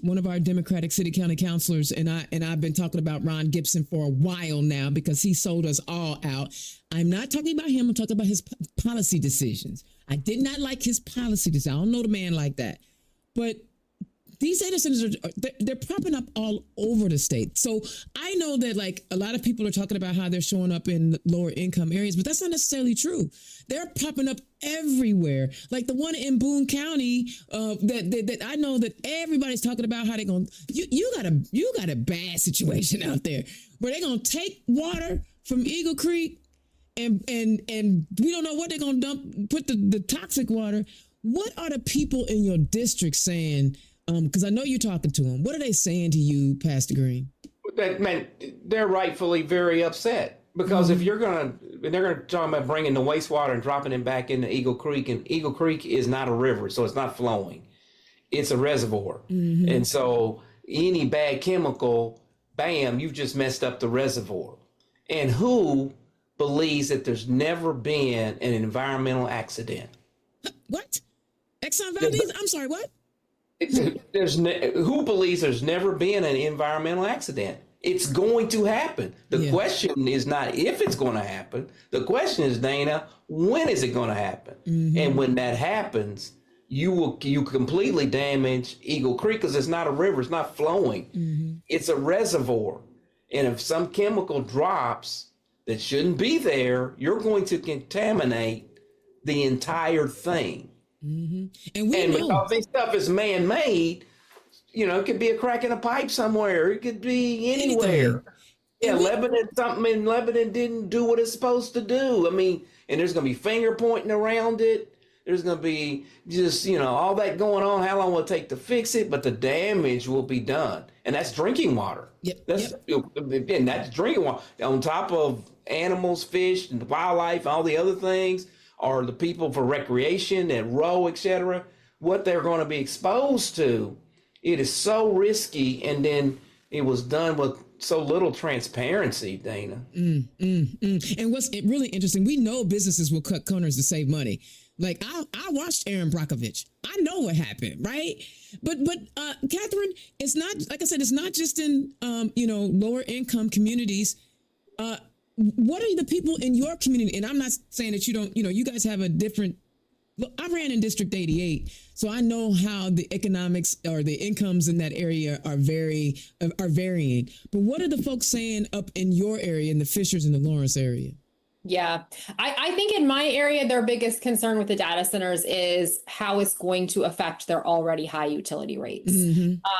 one of our Democratic city county councilors, and I've been talking about Ron Gibson for a while now because he sold us all out. I'm not talking about him. I'm talking about his policy decisions. I did not like his policy decisions. I don't know the man like that, but these data centers they're popping up all over the state. So I know that like a lot of people are talking about how they're showing up in lower income areas, but that's not necessarily true. They're popping up everywhere. Like the one in Boone County that I know that everybody's talking about how they're going. You got a bad situation out there where they're gonna take water from Eagle Creek and we don't know what they're gonna put the toxic water. What are the people in your district saying? Because I know you're talking to them. What are they saying to you, Pastor Greene? They're rightfully very upset because if they're going to talk about bringing the wastewater and dropping it back into Eagle Creek, and Eagle Creek is not a river, so it's not flowing. It's a reservoir. And so any bad chemical, bam, you've just messed up the reservoir. And who believes that there's never been an environmental accident? What? Exxon Valdez? I'm sorry, what? Who believes there's never been an environmental accident? It's going to happen. The question is not if it's going to happen. The question is, Dana, when is it going to happen? And when that happens, you completely damage Eagle Creek because it's not a river. It's not flowing. It's a reservoir. And if some chemical drops that shouldn't be there, you're going to contaminate the entire thing. And because this stuff is man-made, you know, it could be a crack in a pipe somewhere. It could be anywhere. Yeah, something in Lebanon didn't do what it's supposed to do. I mean, and there's going to be finger pointing around it. There's going to be just, you know, all that going on. How long will it take to fix it? But the damage will be done. And that's drinking water. And that's drinking water. On top of animals, fish, and wildlife, all the other things, or the people for recreation and row, etc., what they're going to be exposed to. It is so risky, and then it was done with so little transparency, Dana. And what's really interesting, we know businesses will cut corners to save money. Like I watched Aaron Brockovich. I know what happened, right? But Catherine, it's not, like I said, it's not just in lower income communities. What are the people in your community? And I'm not saying that you don't, you guys have a different, look, I ran in District 88, so I know how the economics or the incomes in that area are varying. But what are the folks saying up in your area, in the Fishers and the Lawrence area? Yeah, I think in my area, their biggest concern with the data centers is how it's going to affect their already high utility rates.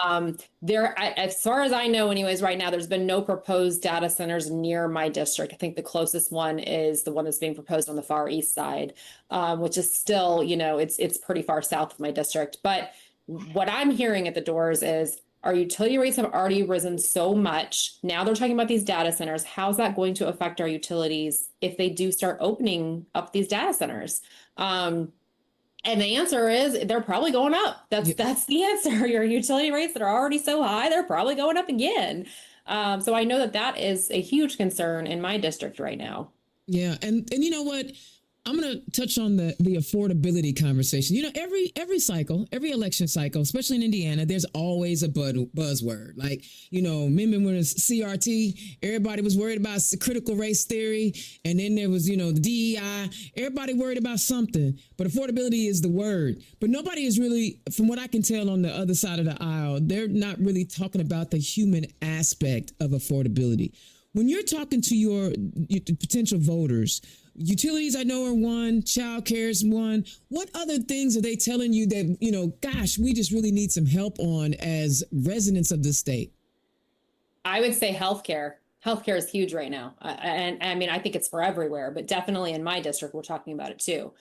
As far as I know, anyways, right now, there's been no proposed data centers near my district. I think the closest one is the one that's being proposed on the far east side, which is still, it's pretty far south of my district. But what I'm hearing at the doors is our utility rates have already risen so much. Now they're talking about these data centers. How's that going to affect our utilities if they do start opening up these data centers? And the answer is they're probably going up. That's the answer. Your utility rates that are already so high, they're probably going up again. So I know that is a huge concern in my district right now. Yeah. And you know what? I'm going to touch on the affordability conversation. You know, every cycle, every election cycle, especially in Indiana, there's always a buzzword. Like, you know, remember when it was CRT, everybody was worried about critical race theory. And then there was, you know, the DEI, everybody worried about something. But affordability is the word. But nobody is really, from what I can tell on the other side of the aisle, they're not really talking about the human aspect of affordability. When you're talking to your potential voters, utilities I know are one, child care is one. What other things are they telling you that, you know, gosh, we just really need some help on as residents of the state? I would say healthcare. Healthcare is huge right now. And I mean, I think it's for everywhere, but definitely in my district, we're talking about it too.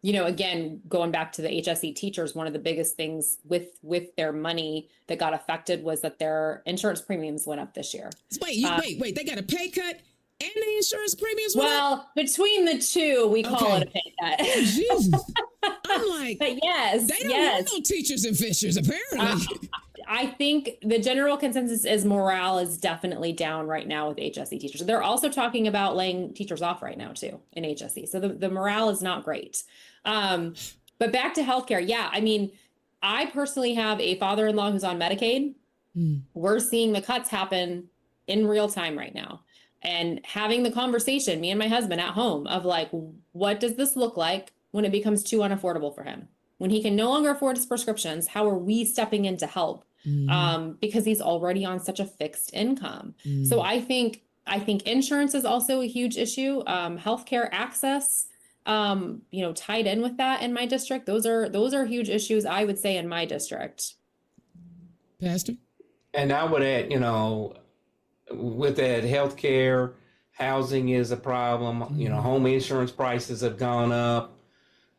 You know, again, going back to the HSE teachers, one of the biggest things with their money that got affected was that their insurance premiums went up this year. Wait, they got a pay cut? And the insurance premiums went up? Well, between the two, we call it a pay cut. Oh, Jesus. I'm like, but yes, they don't have no teachers and fishers, apparently. I think the general consensus is morale is definitely down right now with HSE teachers. They're also talking about laying teachers off right now, too, in HSE. So the morale is not great. But back to healthcare. Yeah, I mean, I personally have a father-in-law who's on Medicaid. We're seeing the cuts happen in real time right now. And having the conversation, me and my husband at home, of like, what does this look like when it becomes too unaffordable for him? When he can no longer afford his prescriptions, how are we stepping in to help? Because he's already on such a fixed income. So I think insurance is also a huge issue. Healthcare access, you know, tied in with that in my district. Those are huge issues, I would say, in my district. Pastor? And I would add, you know, with that, healthcare, housing is a problem. You know, home insurance prices have gone up.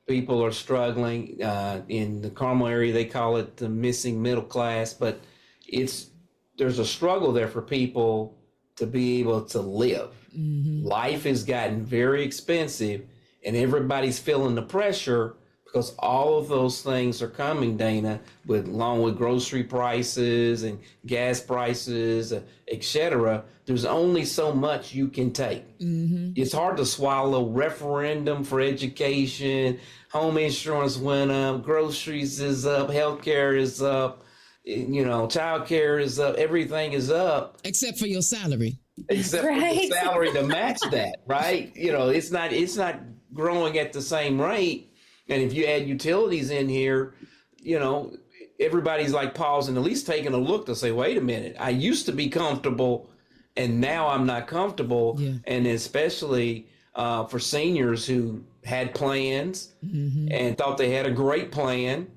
People are struggling. In the Carmel area, they call it the missing middle class, but there's a struggle there for people to be able to live. Life has gotten very expensive, and everybody's feeling the pressure because all of those things are coming, Dana, along with grocery prices and gas prices, et cetera. There's only so much you can take. It's hard to swallow. Referendum for education, home insurance went up, groceries is up, healthcare is up, you know, child care is up, everything is up. Except for your salary. Except for the salary to match that, right? You know, it's not growing at the same rate. And if you add utilities in here, you know, everybody's like pausing, at least taking a look to say, wait a minute, I used to be comfortable and now I'm not comfortable. And especially for seniors who had plans and thought they had a great plan,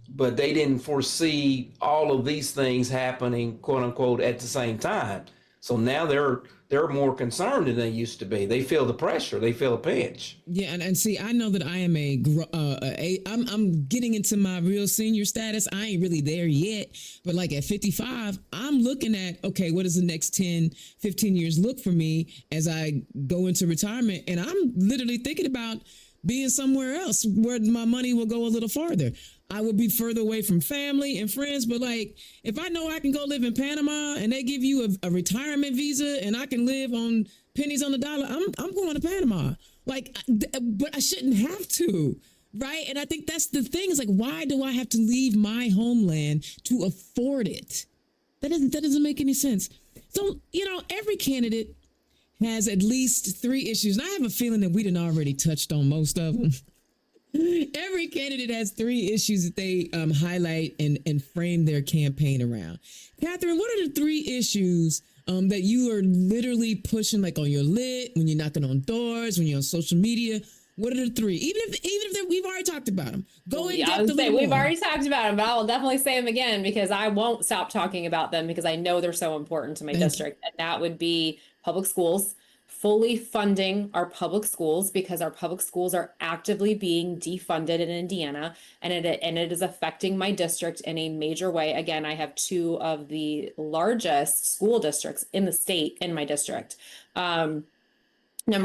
but they didn't foresee all of these things happening, quote unquote, at the same time. So now they're more concerned than they used to be. They feel the pressure. They feel a pinch. Yeah, and see, I know that I am I'm getting into my real senior status. I ain't really there yet, but like at 55, I'm looking at, okay, what does the next 10, 15 years look for me as I go into retirement? And I'm literally thinking about being somewhere else where my money will go a little farther. I would be further away from family and friends, but like, if I know I can go live in Panama and they give you a retirement visa and I can live on pennies on the dollar, I'm going to Panama. Like, but I shouldn't have to, right? And I think that's the thing, is like, why do I have to leave my homeland to afford it? That doesn't make any sense. So, you know, every candidate has at least 3 issues, and I have a feeling that we done already touched on most of them. Every candidate has 3 issues that they highlight and frame their campaign around. Catherine, what are the 3 issues that you are literally pushing, like on your lit, when you're knocking on doors, when you're on social media? What are the 3? Even if we've already talked about them. Go in depth a little more. We've already talked about them, but I will definitely say them again because I won't stop talking about them because I know they're so important to my district. And that would be public schools. Fully funding our public schools because our public schools are actively being defunded in Indiana, and it is affecting my district in a major way. Again, I have 2 of the largest school districts in the state in my district. Number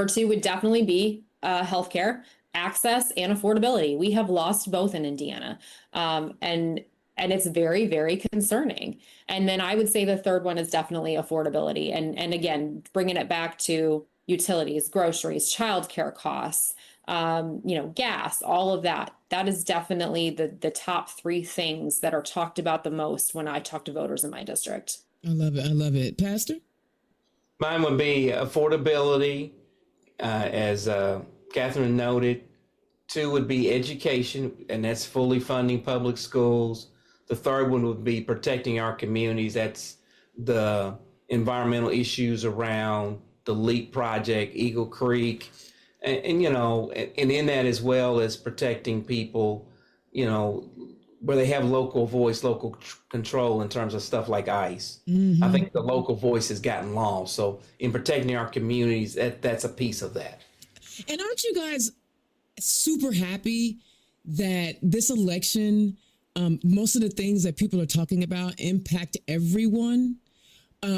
2 would definitely be healthcare access and affordability. We have lost both in Indiana, and it's very, very concerning. And then I would say the third one is definitely affordability. And again, bringing it back to, utilities, groceries, childcare costs, gas, all of that. That is definitely the top three things that are talked about the most when I talk to voters in my district. I love it. I love it. Pastor? Mine would be affordability, as Catherine noted. 2 would be education, and that's fully funding public schools. The third one would be protecting our communities. That's the environmental issues around the LEAP project, Eagle Creek, and in that as well as protecting people, where they have local voice, local control in terms of stuff like ICE. Mm-hmm. I think the local voice has gotten lost. So in protecting our communities, that's a piece of that. And aren't you guys super happy that this election, most of the things that people are talking about impact everyone?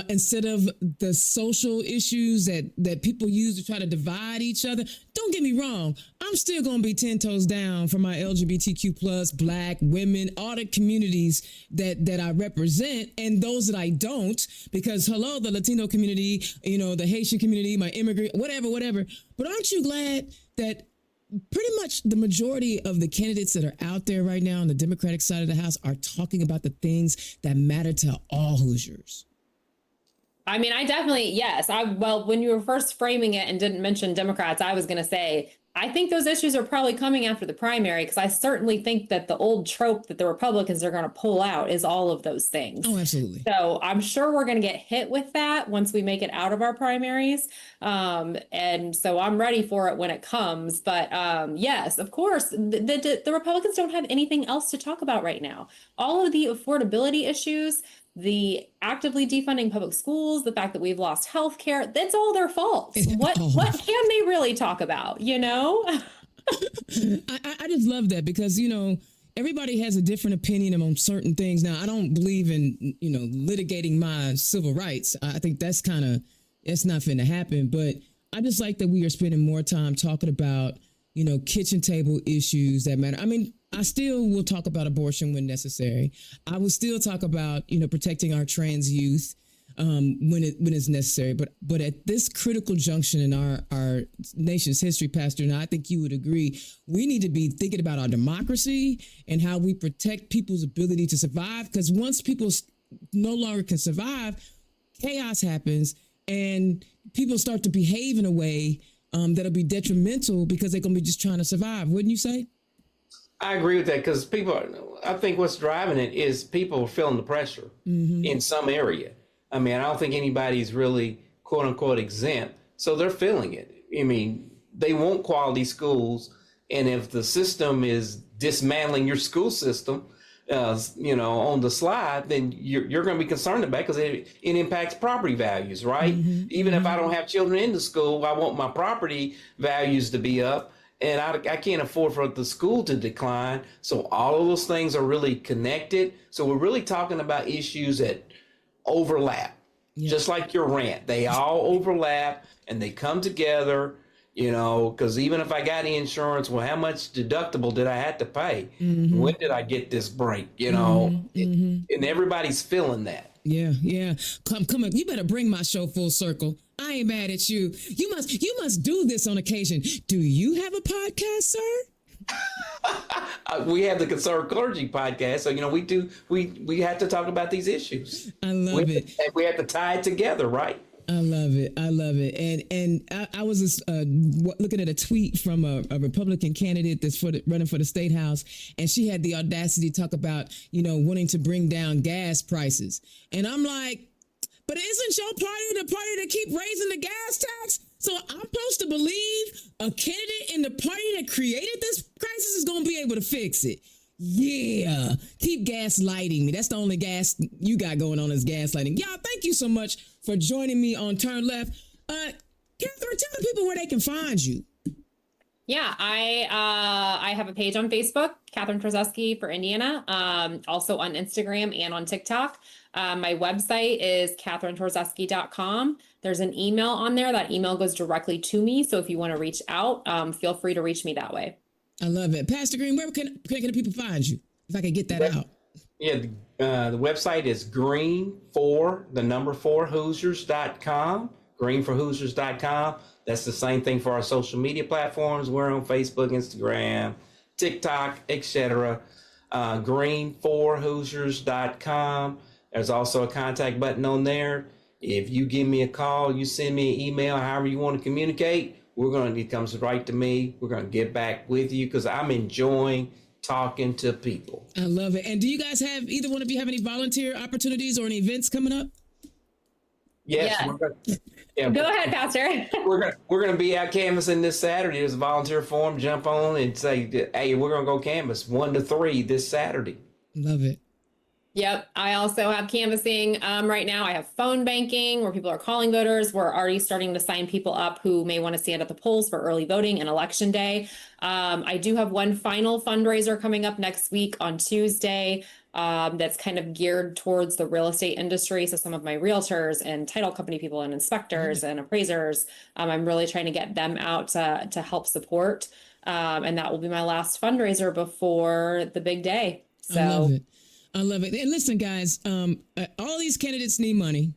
Instead of the social issues that people use to try to divide each other. Don't get me wrong. I'm still going to be 10 toes down for my LGBTQ plus, Black, women, all the communities that I represent and those that I don't, because the Latino community, the Haitian community, my immigrant, whatever. But aren't you glad that pretty much the majority of the candidates that are out there right now on the Democratic side of the House are talking about the things that matter to all Hoosiers? I mean, I definitely, yes. When you were first framing it and didn't mention Democrats, I was going to say, I think those issues are probably coming after the primary, because I certainly think that the old trope that the Republicans are going to pull out is all of those things. Oh, absolutely. So I'm sure we're going to get hit with that once we make it out of our primaries. And so I'm ready for it when it comes. But yes, of course, the Republicans don't have anything else to talk about right now. All of the affordability issues, the actively defunding public schools, the fact that we've lost health care, that's all their fault. What can they really talk about, I just love that because, everybody has a different opinion on certain things. Now, I don't believe in, litigating my civil rights. I think it's not finna happen. But I just like that we are spending more time talking about, kitchen table issues that matter. I mean, I still will talk about abortion when necessary. I will still talk about, protecting our trans youth when it's necessary. But at this critical junction in our nation's history, Pastor, and I think you would agree, we need to be thinking about our democracy and how we protect people's ability to survive. Because once people no longer can survive, chaos happens and people start to behave in a way that'll be detrimental because they're going to be just trying to survive. Wouldn't you say? I agree with that because I think what's driving it is people are feeling the pressure in some area. I mean, I don't think anybody's really quote unquote exempt. So they're feeling it. I mean, they want quality schools. And if the system is dismantling your school system, on the slide, then you're going to be concerned about it because it impacts property values, right? Even if I don't have children in the school, I want my property values to be up. And I can't afford for the school to decline. So all of those things are really connected. So we're really talking about issues that overlap, just like your rant. They all overlap and they come together, because even if I got insurance, well, how much deductible did I have to pay? When did I get this break? And everybody's feeling that. Yeah. Come on. You better bring my show full circle. I ain't mad at you. You must do this on occasion. Do you have a podcast, sir? We have the Conservative Clergy podcast. So, we have to talk about these issues. I love it. And we have to tie it together, right? I love it. And I was just looking at a tweet from a Republican candidate that's running for the state house, and she had the audacity to talk about, wanting to bring down gas prices. And I'm like, but isn't your party the party that keep raising the gas tax? So I'm supposed to believe a candidate in the party that created this crisis is going to be able to fix it. Yeah, keep gaslighting me. That's the only gas you got going on is gaslighting. Y'all, thank you so much for joining me on Turn Left. Catherine, tell the people where they can find you. Yeah, I have a page on Facebook, Catherine Torzewski for Indiana, also on Instagram and on TikTok. My website is catherinetorzewski.com. There's an email on there. That email goes directly to me. So if you want to reach out, feel free to reach me that way. I love it. Pastor Greene, where can the people find you? If I could get that out. Yeah, the website is Greene4Hoosiers.com. greenforhoosiers.com. That's the same thing for our social media platforms. We're on Facebook, Instagram, TikTok, etc. Greenforhoosiers.com. There's also a contact button on there. If you give me a call, you send me an email, however you want to communicate, it comes right to me. We're going to get back with you because I'm enjoying talking to people. I love it. And do you guys have, either one of you have any volunteer opportunities or any events coming up? Yes. Yeah. Go ahead, Pastor. we're gonna be out canvassing this Saturday. There's a volunteer form. Jump on and say, hey, we're gonna go canvass 1 to 3 this Saturday. Love it. Yep. I also have canvassing right now. I have phone banking where people are calling voters. We're already starting to sign people up who may want to stand at the polls for early voting and election day. I do have one final fundraiser coming up next week on Tuesday that's kind of geared towards the real estate industry. So some of my realtors and title company people and inspectors and appraisers, I'm really trying to get them out to help support. And that will be my last fundraiser before the big day. So I love it. I love it. And listen, guys, all these candidates need money.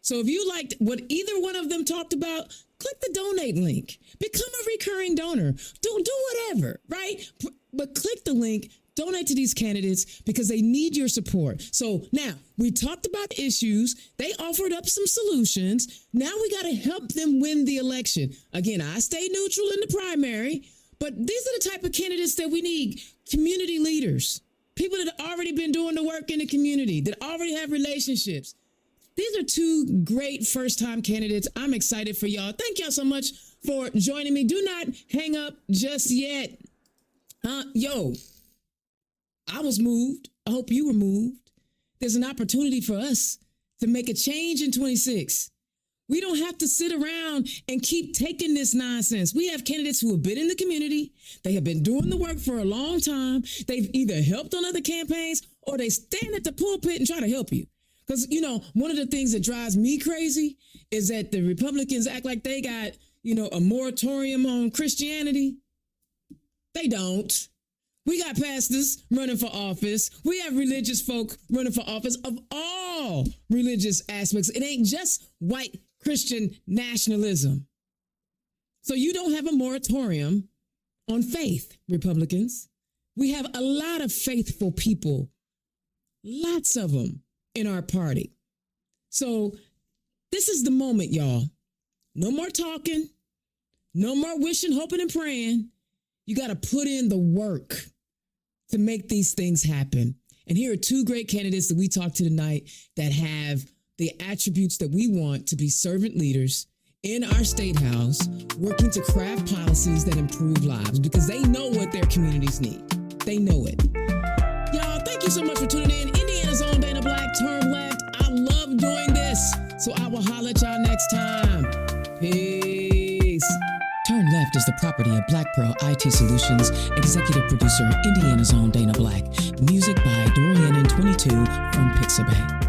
So if you liked what either one of them talked about, click the donate link. Become a recurring donor. Do whatever, right? But click the link. Donate to these candidates because they need your support. So now we talked about issues. They offered up some solutions. Now we got to help them win the election. Again, I stay neutral in the primary, but these are the type of candidates that we need. Community leaders. People that have already been doing the work in the community, that already have relationships. These are 2 great first-time candidates. I'm excited for y'all. Thank y'all so much for joining me. Do not hang up just yet. I was moved. I hope you were moved. There's an opportunity for us to make a change in 26. We don't have to sit around and keep taking this nonsense. We have candidates who have been in the community. They have been doing the work for a long time. They've either helped on other campaigns or they stand at the pulpit and try to help you. Because, one of the things that drives me crazy is that the Republicans act like they got, a moratorium on Christianity. They don't. We got pastors running for office. We have religious folk running for office of all religious aspects. It ain't just white Christian nationalism. So you don't have a moratorium on faith, Republicans. We have a lot of faithful people, lots of them in our party. So this is the moment, y'all. No more talking, no more wishing, hoping, and praying. You got to put in the work to make these things happen. And here are 2 great candidates that we talked to tonight that have the attributes that we want to be servant leaders in our state house, working to craft policies that improve lives because they know what their communities need. They know it. Y'all, thank you so much for tuning in. Indiana's own Dana Black, turn left. I love doing this. So I will holler at y'all next time. Peace. Turn Left is the property of Black Pearl IT Solutions, executive producer, Indiana's own Dana Black. Music by Dorian and 22 from Pixabay.